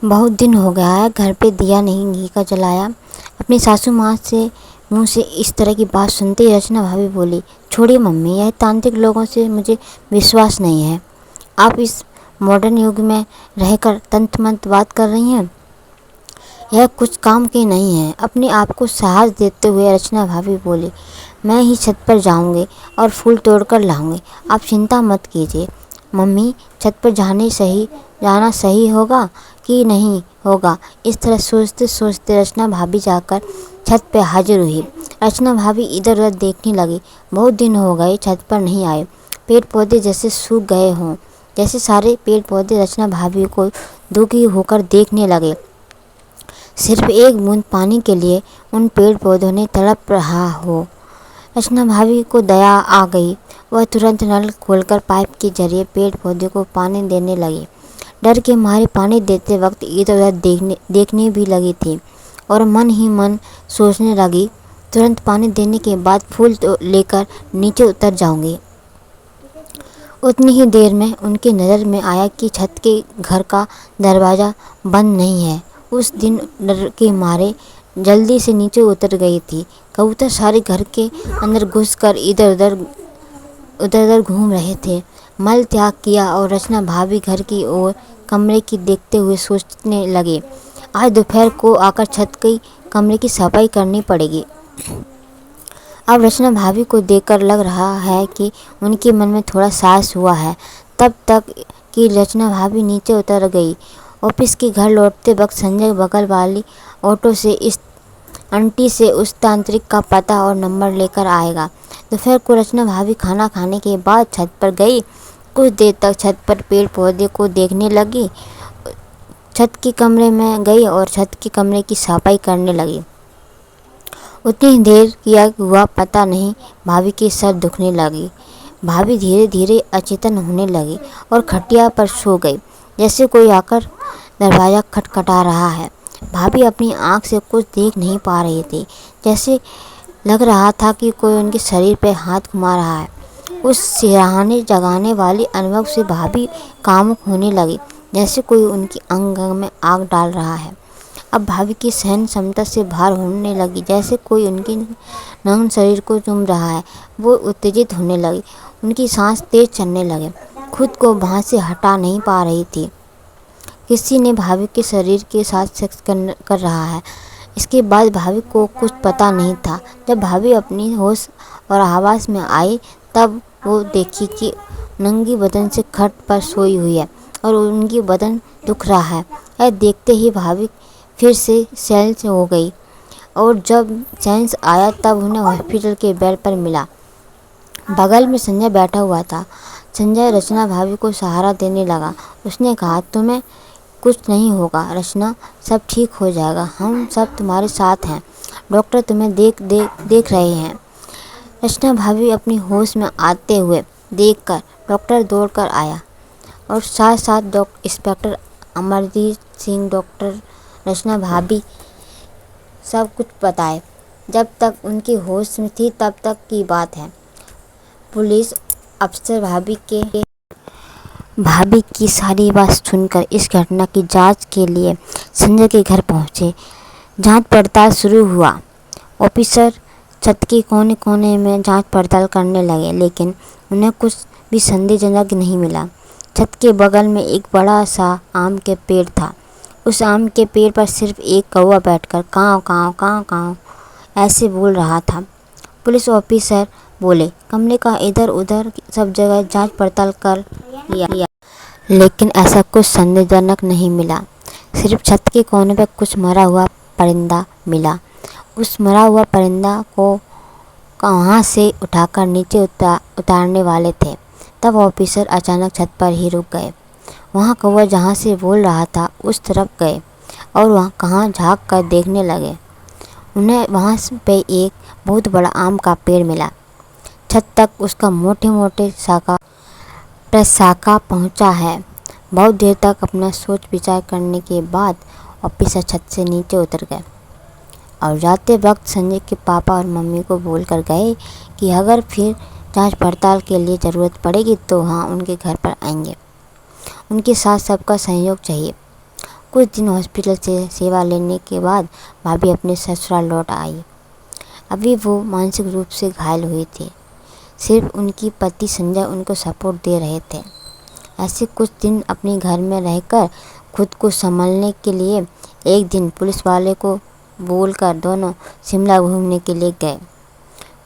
बहुत दिन हो गया है घर पे दिया नहीं घी का जलाया। अपनी सासू माँ से मुंह से इस तरह की बात सुनते ही रचना भाभी बोली, छोड़िए मम्मी, यह तांत्रिक लोगों से मुझे विश्वास नहीं है। आप इस मॉडर्न युग में रहकर तंत्र मंत्र बात कर रही हैं, यह कुछ काम की नहीं है। अपने आप को साहस देते हुए रचना भाभी बोली, मैं ही छत पर जाऊंगी और फूल तोड़कर लाऊंगी, आप चिंता मत कीजिए। मम्मी, छत पर जाना सही होगा कि नहीं होगा, इस तरह सोचते सोचते रचना भाभी जाकर छत पर हाजिर हुई। रचना भाभी इधर उधर देखने लगी। बहुत दिन हो गए छत पर नहीं आए, पेड़ पौधे जैसे सूख गए हों। जैसे सारे पेड़ पौधे रचना भाभी को दुखी होकर देखने लगे। सिर्फ एक बूंद पानी के लिए उन पेड़ पौधों ने तड़प रहा हो। रचना भाभी को दया आ गई। वह तुरंत नल खोलकर पाइप के जरिए पेड़ पौधे को पानी देने लगी। डर के मारे पानी देते वक्त इधर उधर देखने भी लगी थी और मन ही मन सोचने लगी, तुरंत पानी देने के बाद फूल तो लेकर नीचे उतर जाऊंगी। उतनी ही देर में उनकी नज़र में आया कि छत के घर का दरवाज़ा बंद नहीं है। उस दिन डर के मारे जल्दी से नीचे उतर गई थी। कबूतर सारे घर के अंदर घुसकर इधर उधर घूम रहे थे। मल त्याग किया और रचना भाभी घर की ओर कमरे की देखते हुए सोचने लगे, आज दोपहर को आकर छत की कमरे की सफाई करनी पड़ेगी। अब रचना भाभी को देखकर लग रहा है कि उनके मन में थोड़ा साहस हुआ है। तब तक कि रचना भाभी नीचे उतर गई। ऑफिस के घर लौटते वक्त संजय बगल वाली ऑटो से इस आंटी से उस तांत्रिक का पता और नंबर लेकर आएगा। दोपहर को रचना भाभी खाना खाने के बाद छत पर गई। कुछ देर तक छत पर पेड़ पौधे को देखने लगी। छत के कमरे में गई और छत के कमरे की सफाई करने लगी। उतनी देर किया हुआ पता नहीं, भाभी की सर दुखने लगी। भाभी धीरे धीरे अचेतन होने लगी और खटिया पर सो गई। जैसे कोई आकर दरवाज़ा खटखटा रहा है। भाभी अपनी आँख से कुछ देख नहीं पा रही थी। जैसे लग रहा था कि कोई उनके शरीर पर हाथ घुमा रहा है। उस सिरहाने जगाने वाले अनुभव से भाभी कामुक होने लगी, जैसे कोई उनकी अंग में आग डाल रहा है। अब भाभी की सहन क्षमता से बाहर होने लगी, जैसे कोई उनके नग्न शरीर को चूम रहा है। वो उत्तेजित होने लगी, उनकी सांस तेज चलने लगे। खुद को वहाँ से हटा नहीं पा रही थी। किसी ने भाभी के शरीर के साथ सेक्स कर रहा है। इसके बाद भाभी को कुछ पता नहीं था। जब भाभी अपनी होश और आवाज़ में आई तब वो देखी कि नंगी बदन से खट पर सोई हुई है और उनकी बदन दुख रहा है। यह देखते ही भाभी फिर से सेंस हो गई और जब सेंस आया तब उन्हें हॉस्पिटल के बेड पर मिला। बगल में संजय बैठा हुआ था। संजय रचना भाभी को सहारा देने लगा। उसने कहा, तुम्हें कुछ नहीं होगा रचना, सब ठीक हो जाएगा, हम सब तुम्हारे साथ हैं, डॉक्टर तुम्हें देख रहे हैं। रचना भाभी अपनी होश में आते हुए देखकर डॉक्टर दौड़कर आया और साथ साथ इंस्पेक्टर अमरजीत सिंह, डॉक्टर रचना भाभी सब कुछ बताए। जब तक उनकी होश में थी तब तक की बात है। पुलिस अफसर भाभी की सारी बात सुनकर इस घटना की जांच के लिए संजय के घर पहुंचे। जांच पड़ताल शुरू हुआ। ऑफिसर छत के कोने कोने में जांच पड़ताल करने लगे, लेकिन उन्हें कुछ भी संदेहजनक नहीं मिला। छत के बगल में एक बड़ा सा आम के पेड़ था। उस आम के पेड़ पर सिर्फ एक कौवा बैठकर काँव काँव काँव काँव ऐसे बोल रहा था। पुलिस ऑफिसर बोले, कमरे का इधर उधर सब जगह जांच पड़ताल कर लिया, लेकिन ऐसा कुछ संदेहजनक नहीं मिला। सिर्फ छत के कोने पर कुछ मरा हुआ परिंदा मिला। उस मरा हुआ परिंदा को वहाँ से उठाकर नीचे उतारने वाले थे। तब ऑफिसर अचानक छत पर ही रुक गए। वहाँ कौवा जहाँ से बोल रहा था उस तरफ गए और वहाँ कहाँ झाँक कर देखने लगे। उन्हें वहाँ पे एक बहुत बड़ा आम का पेड़ मिला। छत तक उसका मोटे मोटे शाखा पहुँचा है। बहुत देर तक अपना सोच विचार करने के बाद ऑफिसर छत से नीचे उतर गए और जाते वक्त संजय के पापा और मम्मी को बोल कर गए कि अगर फिर जांच पड़ताल के लिए ज़रूरत पड़ेगी तो हाँ उनके घर पर आएंगे। उनके साथ सबका सहयोग चाहिए। कुछ दिन हॉस्पिटल से सेवा लेने के बाद भाभी अपने ससुराल लौट आई। अभी वो मानसिक रूप से घायल हुए थे। सिर्फ उनकी पति संजय उनको सपोर्ट दे रहे थे। ऐसे कुछ दिन अपने घर में रहकर खुद को संभालने के लिए एक दिन पुलिस वाले को बोलकर दोनों शिमला घूमने के लिए गए।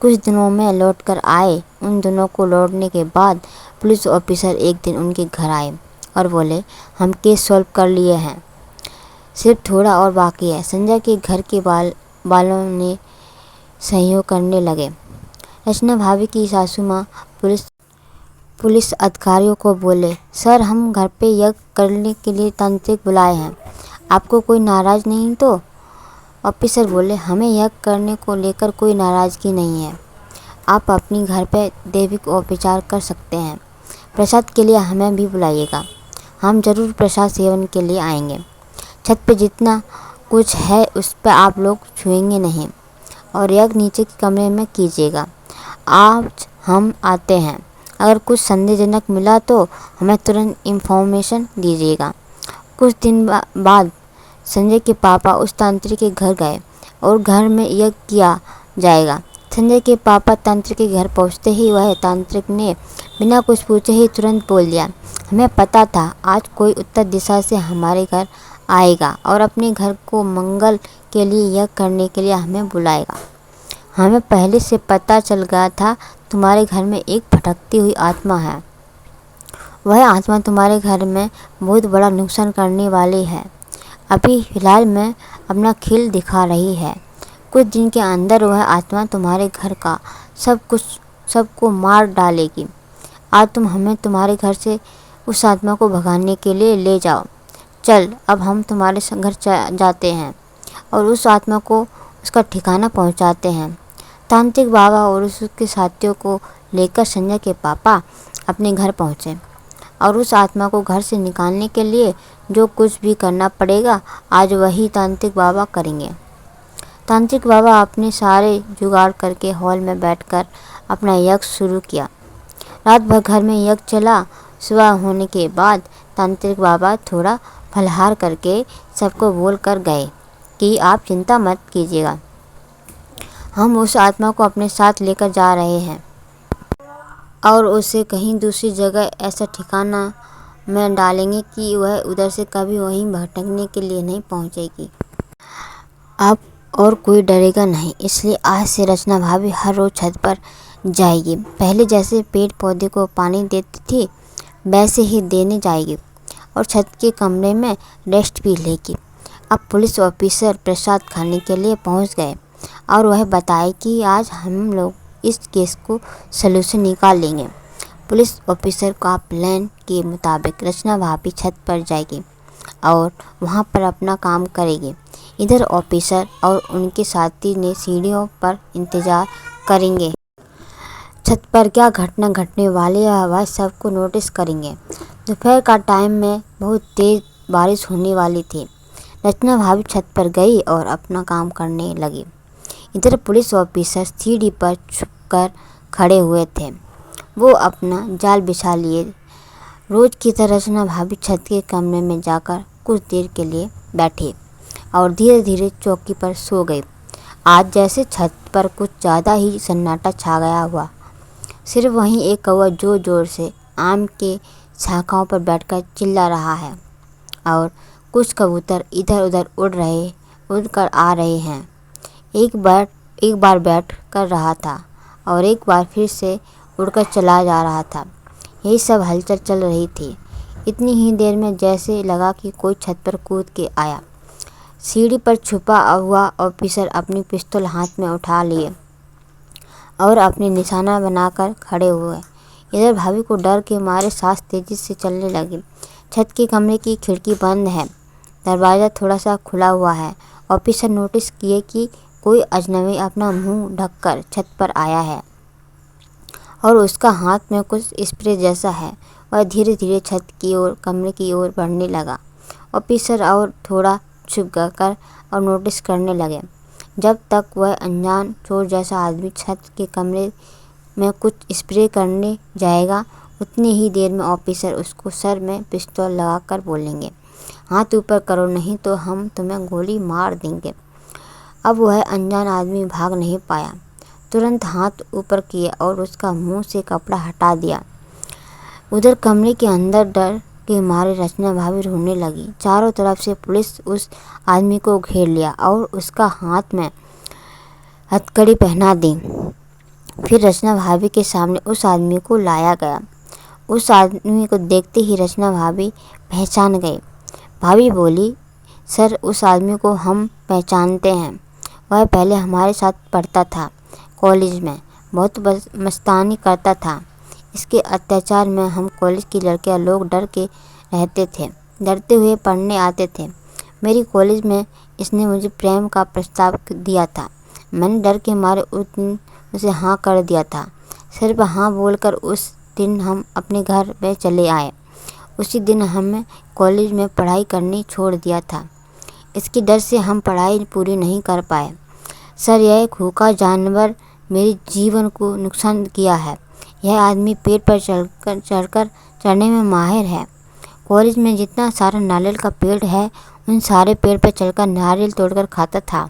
कुछ दिनों में लौट कर आए। उन दोनों को लौटने के बाद पुलिस ऑफिसर एक दिन उनके घर आए और बोले, हम केस सॉल्व कर लिए हैं, सिर्फ थोड़ा और बाकी है। संजय के घर के बालों ने सहयोग करने लगे। रचना भाभी की सासू माँ पुलिस अधिकारियों को बोले, सर हम घर पे यज्ञ करने के लिए तांत्रिक बुलाए हैं, आपको कोई नाराज नहीं तो? ऑफिसर बोले, हमें यज्ञ करने को लेकर कोई नाराज़गी नहीं है, आप अपनी घर पे दैविक उपचार कर सकते हैं। प्रसाद के लिए हमें भी बुलाइएगा, हम ज़रूर प्रसाद सेवन के लिए आएंगे। छत पे जितना कुछ है उस पर आप लोग छुएंगे नहीं और यज्ञ नीचे के कमरे में कीजिएगा। आज हम आते हैं, अगर कुछ संदेहजनक मिला तो हमें तुरंत इन्फॉर्मेशन दीजिएगा। कुछ दिन बाद संजय के पापा उस तांत्रिक के घर गए और घर में यज्ञ किया जाएगा। संजय के पापा तांत्रिक के घर पहुंचते ही वह तांत्रिक ने बिना कुछ पूछे ही तुरंत बोल दिया, हमें पता था आज कोई उत्तर दिशा से हमारे घर आएगा और अपने घर को मंगल के लिए यज्ञ करने के लिए हमें बुलाएगा। हमें पहले से पता चल गया था तुम्हारे घर में एक भटकती हुई आत्मा है। वह आत्मा तुम्हारे घर में बहुत बड़ा नुकसान करने वाली है। अभी फिलहाल में अपना खेल दिखा रही है। कुछ दिन के अंदर वह आत्मा तुम्हारे घर का सबको मार डालेगी। आज तुम हमें तुम्हारे घर से उस आत्मा को भगाने के लिए ले जाओ। चल अब हम तुम्हारे घर जाते हैं और उस आत्मा को उसका ठिकाना पहुंचाते हैं। तांत्रिक बाबा और उसके साथियों को लेकर संजय के पापा अपने घर पहुंचे और उस आत्मा को घर से निकालने के लिए जो कुछ भी करना पड़ेगा आज वही तांत्रिक बाबा करेंगे। तांत्रिक बाबा अपने सारे जुगाड़ करके हॉल में बैठकर अपना यज्ञ शुरू किया। रात भर घर में यज्ञ चला। सुबह होने के बाद तांत्रिक बाबा थोड़ा फलाहार करके सबको बोल कर गए कि आप चिंता मत कीजिएगा, हम उस आत्मा को अपने साथ लेकर जा रहे हैं और उसे कहीं दूसरी जगह ऐसा ठिकाना में डालेंगे कि वह उधर से कभी वहीं भटकने के लिए नहीं पहुंचेगी। अब और कोई डरेगा नहीं, इसलिए आज से रचना भाभी हर रोज़ छत पर जाएगी। पहले जैसे पेड़ पौधे को पानी देती थी वैसे ही देने जाएगी और छत के कमरे में रेस्ट भी लेगी। अब पुलिस ऑफिसर प्रसाद खाने के लिए पहुंच गए और वह बताए कि आज हम लोग इस केस को सलूशन निकाल लेंगे। पुलिस ऑफिसर का प्लान के मुताबिक रचना भाभी छत पर जाएगी और वहां पर अपना काम करेगी। इधर ऑफिसर और उनके साथी ने सीढ़ियों पर इंतज़ार करेंगे। छत पर क्या घटना घटने वाली है वह सबको नोटिस करेंगे। दोपहर का टाइम में बहुत तेज़ बारिश होने वाली थी। रचना भाभी छत पर गई और अपना काम करने लगी। इधर पुलिस ऑफिसर सीढ़ी पर छुपकर खड़े हुए थे। वो अपना जाल बिछा लिए। रोज़ की तरह रचना भाभी छत के कमरे में जाकर कुछ देर के लिए बैठी और धीरे धीरे चौकी पर सो गई। आज जैसे छत पर कुछ ज़्यादा ही सन्नाटा छा गया हुआ। सिर्फ वहीं एक कौवा जोर जोर से आम के शाखाओं पर बैठकर चिल्ला रहा है और कुछ कबूतर इधर उधर उड़कर आ रहे हैं। एक बार बैठ कर रहा था और एक बार फिर से उड़कर चला जा रहा था। यही सब हलचल चल रही थी। इतनी ही देर में जैसे लगा कि कोई छत पर कूद के आया। सीढ़ी पर छुपा हुआ ऑफिसर अपनी पिस्तौल हाथ में उठा लिए और अपने निशाना बनाकर खड़े हुए। इधर भाभी को डर के मारे सांस तेजी से चलने लगी। छत के कमरे की खिड़की बंद है, दरवाज़ा थोड़ा सा खुला हुआ है। ऑफिसर नोटिस किए कि कोई अजनबी अपना मुंह ढककर छत पर आया है और उसका हाथ में कुछ स्प्रे जैसा है। वह धीरे धीरे छत की ओर कमरे की ओर बढ़ने लगा। ऑफिसर और थोड़ा छुप कर और नोटिस करने लगे। जब तक वह अनजान चोर जैसा आदमी छत के कमरे में कुछ स्प्रे करने जाएगा उतनी ही देर में ऑफिसर उसको सर में पिस्तौल लगाकर बोलेंगे, हाथ ऊपर करो, नहीं तो हम तुम्हें गोली मार देंगे। अब वह अनजान आदमी भाग नहीं पाया। तुरंत हाथ ऊपर किए और उसका मुंह से कपड़ा हटा दिया। उधर कमरे के अंदर डर के मारे रचना भाभी रोने लगी। चारों तरफ से पुलिस उस आदमी को घेर लिया और उसका हाथ में हथकड़ी पहना दी। फिर रचना भाभी के सामने उस आदमी को लाया गया। उस आदमी को देखते ही रचना भाभी पहचान गई। भाभी बोली, सर, उस आदमी को हम पहचानते हैं। वह पहले हमारे साथ पढ़ता था कॉलेज में, बहुत मस्तानी करता था। इसके अत्याचार में हम कॉलेज की लड़कियां लोग डर के रहते थे, डरते हुए पढ़ने आते थे। मेरी कॉलेज में इसने मुझे प्रेम का प्रस्ताव दिया था। मैंने डर के मारे उस दिन उसे हाँ कर दिया था। सिर्फ हाँ बोलकर उस दिन हम अपने घर में चले आए। उसी दिन हमें कॉलेज में पढ़ाई करनी छोड़ दिया था। इसके डर से हम पढ़ाई पूरी नहीं कर पाए। सर, यह खूंखार जानवर मेरे जीवन को नुकसान किया है। यह आदमी पेड़ पर चढ़ने में माहिर है। कॉलेज में जितना सारा नारियल का पेड़ है, उन सारे पेड़ पर चढ़कर नारियल तोड़कर खाता था।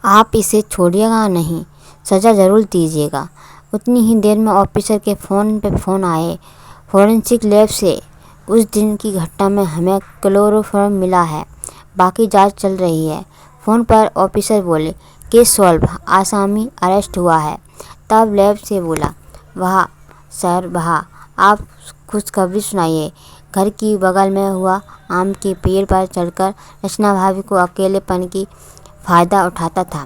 आप इसे छोड़िएगा नहीं, सज़ा ज़रूर दीजिएगा। उतनी ही देर में ऑफिसर के फ़ोन पे फ़ोन आए फॉरेंसिक लैब से। उस दिन की घटना में हमें क्लोरोफॉर्म मिला है, बाकी जांच चल रही है। फ़ोन पर ऑफिसर बोले, केस सॉल्व, आसामी अरेस्ट हुआ है। तब लैब से बोला, वाह सर वाह, आप खुशखबरी सुनाइए। घर की बगल में हुआ आम के पेड़ पर चढ़कर रचना भाभी को अकेलेपन की फ़ायदा उठाता था।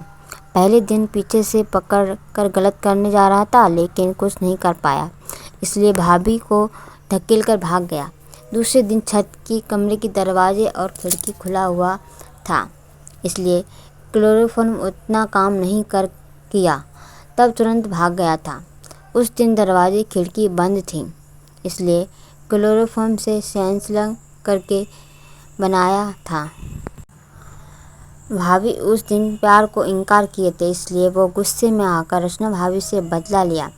पहले दिन पीछे से पकड़ कर गलत करने जा रहा था, लेकिन कुछ नहीं कर पाया, इसलिए भाभी को धकेल कर भाग गया। दूसरे दिन छत की कमरे की दरवाजे और खिड़की खुला हुआ था, इसलिए क्लोरोफॉर्म उतना काम नहीं किया। तब तुरंत भाग गया था। उस दिन दरवाजे खिड़की बंद थी, इसलिए क्लोरोफॉर्म से सेंसलग करके बनाया था। भाभी उस दिन प्यार को इनकार किए थे, इसलिए वो गुस्से में आकर रचना भाभी से बदला लिया।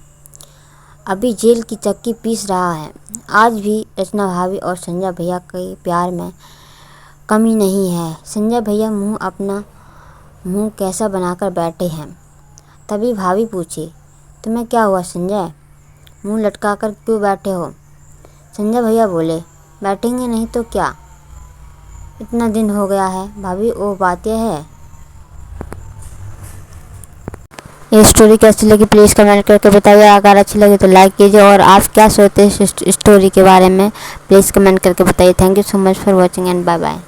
अभी जेल की चक्की पीस रहा है। आज भी रचना भाभी और संजय भैया के प्यार में कमी नहीं है। संजय भैया अपना मुंह कैसा बनाकर बैठे हैं। तभी भाभी पूछी, तुम्हें क्या हुआ संजय, मुंह लटका कर क्यों बैठे हो? संजय भैया बोले, बैठेंगे नहीं तो क्या, इतना दिन हो गया है। भाभी, वो बातें है। ये स्टोरी कैसी लगी प्लीज़ कमेंट करके बताइए। अगर अच्छी लगी तो लाइक कीजिए, और आप क्या सोचते हैं इस स्टोरी के बारे में प्लीज़ कमेंट करके बताइए। Thank you so much for watching and bye bye.